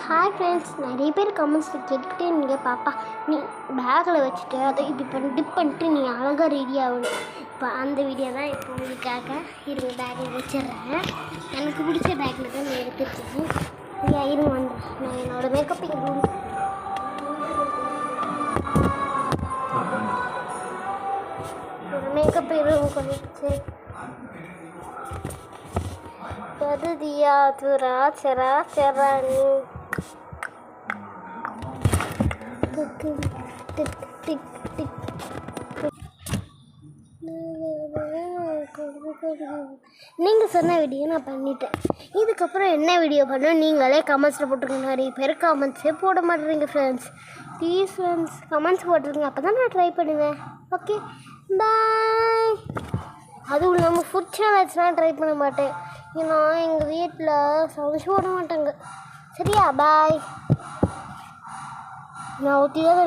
Hi friends, நிறைய பேர் கமெண்ட்ஸில் கேட்டுக்கிட்டே நீங்கள் பாப்பா நீ பேக்கில் வச்சுட்டு அதை இப்படி டிப் பண்ணிட்டு நீ அழகாக ரெடி ஆகணும். இப்போ அந்த வீடியோ தான் இப்போ உங்களுக்காக இருங்க பேக்கில் வச்சிடுறேன். எனக்கு பிடிச்ச பேக்கில் தான் நான் எடுத்துருக்கேன். இல்லையா இருங்க வந்து நான் என்னோடய மேக்கப் மேக்கப் எதுவும் பண்ணிடுச்சு. दिया तुरा चरा चरानी टिक टिक टिक நீங்கள் சொன்ன வீடியோ நான் பண்ணிட்டேன். இதுக்கப்புறம் என்ன வீடியோ பண்ணணும் நீங்களே கமெண்ட்ஸில் போட்டுருங்க. நிறைய பேர் கமெண்ட்ஸே போட மாட்டேறீங்க ஃப்ரெண்ட்ஸ். ப்ளீஸ் ஃப்ரெண்ட்ஸ் கமெண்ட்ஸ் போட்டுருங்க, அப்போ தான் நான் ட்ரை பண்ணுவேன். Okay bye. அதுவும் இல்லாமல் ஃபுட் சேனல்ஸ்லாம் ட்ரை பண்ண மாட்டேன், ஏன்னா எங்கள் வீட்டில் சமைச்சு போட மாட்டாங்க. சரியா பாய். நான் ஊற்றி தான்